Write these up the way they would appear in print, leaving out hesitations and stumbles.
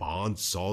500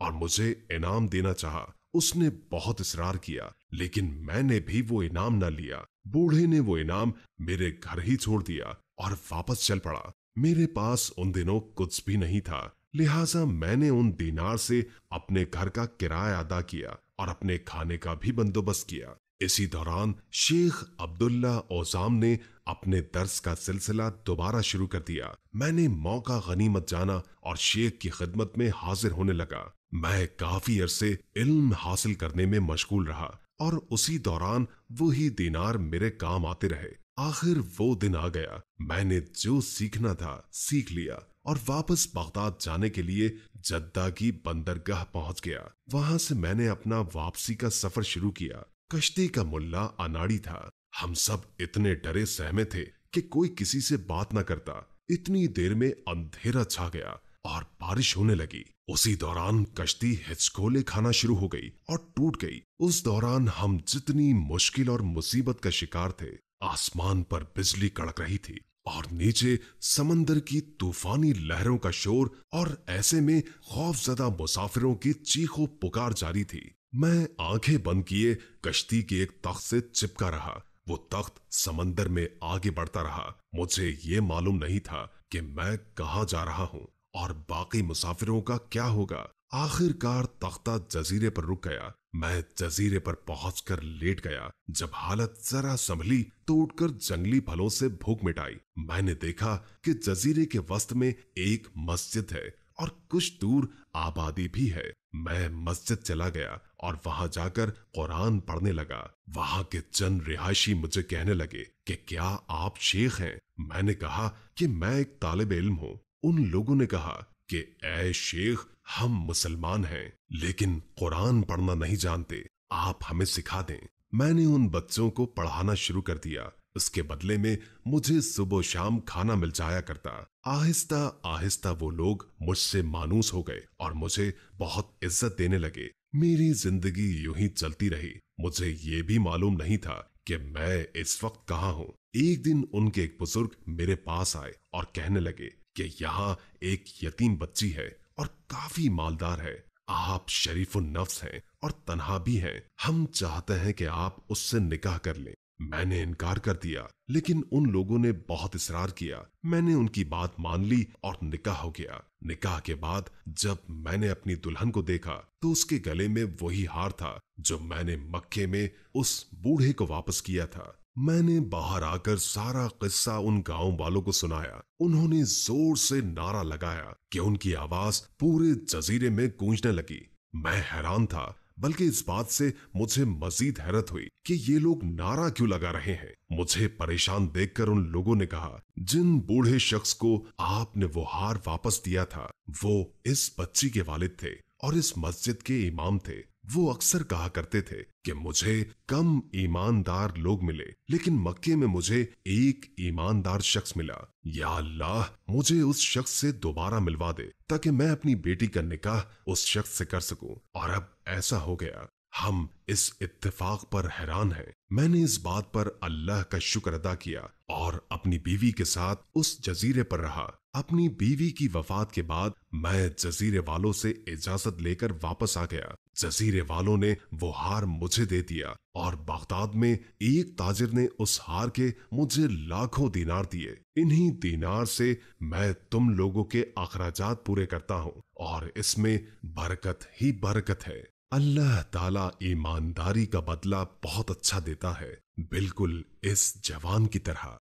और मुझे इनाम देना चाहा। उसने बहुत इसरार किया, लेकिन मैंने भी वो इनाम न लिया। बूढ़े ने वो इनाम मेरे घर ही छोड़ दिया और वापस चल पड़ा। मेरे पास उन दिनों कुछ भी नहीं था, लिहाजा मैंने उन दीनार से अपने घर का किराया अदा किया और अपने खाने का भी बंदोबस्त किया। इसी दौरान शेख अब्दुल्ला औजाम ने अपने दर्स का सिलसिला दोबारा शुरू कर दिया। मैंने मौका गनीमत जाना और शेख की खिदमत में हाजिर होने लगा। मैं काफी अरसे इल्म हासिल करने में मशगूल रहा और उसी दौरान वही दीनार मेरे काम आते रहे। आखिर वो दिन आ गया, मैंने जो सीखना था सीख लिया और वापस बगदाद जाने के लिए जद्दा की बंदरगाह पहुंच गया। वहां से मैंने अपना वापसी का सफर शुरू किया। कश्ती का मुल्ला अनाड़ी था। हम सब इतने डरे सहमे थे कि कोई किसी से बात न करता। इतनी देर में अंधेरा छा गया और बारिश होने लगी। उसी दौरान कश्ती हिचकोले खाना शुरू हो गई और टूट गई। उस दौरान हम जितनी मुश्किल और मुसीबत का शिकार थे, आसमान पर बिजली कड़क रही थी और नीचे समंदर की तूफानी लहरों का शोर, और ऐसे में खौफजदा मुसाफिरों की चीखों पुकार जारी थी। मैं आंखें बंद किए कश्ती के एक तख्त से चिपका रहा। वो तख्त समंदर में आगे बढ़ता रहा। मुझे ये मालूम नहीं था कि मैं कहाँ जा रहा हूँ और बाकी मुसाफिरों का क्या होगा। आखिरकार तख्ता जजीरे पर रुक गया। मैं जजीरे पर पहुंचकर लेट गया। जब हालत जरा संभली तो उठकर जंगली फलों से भूख मिटाई। मैंने देखा कि जजीरे के वस्त में एक मस्जिद है और कुछ दूर आबादी भी है। मैं मस्जिद चला गया और वहां जाकर कुरान पढ़ने लगा। वहां के चंद रिहायशी मुझे कहने लगे कि क्या आप शेख हैं? मैंने कहा कि मैं एक तालिब इल्म हूँ। उन लोगों ने कहा कि ऐ शेख, हम मुसलमान हैं लेकिन कुरान पढ़ना नहीं जानते, आप हमें सिखा दें। मैंने उन बच्चों को पढ़ाना शुरू कर दिया। उसके बदले में मुझे सुबह शाम खाना मिल जाया करता। आहिस्ता आहिस्ता वो लोग मुझसे मानूस हो गए और मुझे बहुत इज्जत देने लगे। मेरी जिंदगी यूं ही चलती रही। मुझे ये भी मालूम नहीं था कि मैं इस वक्त कहाँ हूँ। एक दिन उनके एक बुजुर्ग मेरे पास आए और कहने लगे कि यहाँ एक यतीम बच्ची है और काफी मालदार है। आप शरीफुन नफ्स हैं और तन्हा भी हैं। हम चाहते हैं कि आप उससे निकाह कर लें। मैंने इनकार कर दिया, लेकिन उन लोगों ने बहुत इसरार किया। मैंने उनकी बात मान ली और निकाह हो गया। निकाह के बाद जब मैंने अपनी दुल्हन को देखा तो उसके गले में वही हार था जो मैंने मक्के में उस बूढ़े को वापस किया था। मैंने बाहर आकर सारा किस्सा उन गांव वालों को सुनाया। उन्होंने जोर से नारा लगाया कि उनकी आवाज पूरे जजीरे में गूंजने लगी। मैं हैरान था, बल्कि इस बात से मुझे मजीद हैरत हुई कि ये लोग नारा क्यों लगा रहे हैं। मुझे परेशान देखकर उन लोगों ने कहा, जिन बूढ़े शख्स को आपने वो हार वापस दिया था वो इस बच्ची के वालिद थे और इस मस्जिद के इमाम थे। वो अक्सर कहा करते थे कि मुझे कम ईमानदार लोग मिले, लेकिन मक्के में मुझे एक ईमानदार शख्स मिला। या अल्लाह, मुझे उस शख्स से दोबारा मिलवा दे ताकि मैं अपनी बेटी का निकाह उस शख्स से कर सकूं। और अब ऐसा हो गया। हम इस इत्तेफाक पर हैरान हैं। मैंने इस बात पर अल्लाह का शुक्र अदा किया और अपनी बीवी के साथ उस जजीरे पर रहा। अपनी बीवी की वफात के बाद मैं जजीरे वालों से इजाजत लेकर वापस आ गया। जजीरे वालों ने वो हार मुझे दे दिया और बगदाद में एक ताजिर ने उस हार के मुझे लाखों दीनार दिए। इन्हीं दीनार से मैं तुम लोगों के अखराजात पूरे करता हूँ और इसमें बरकत ही बरकत है। अल्लाह ताला ईमानदारी का बदला बहुत अच्छा देता है, बिल्कुल इस जवान की तरह।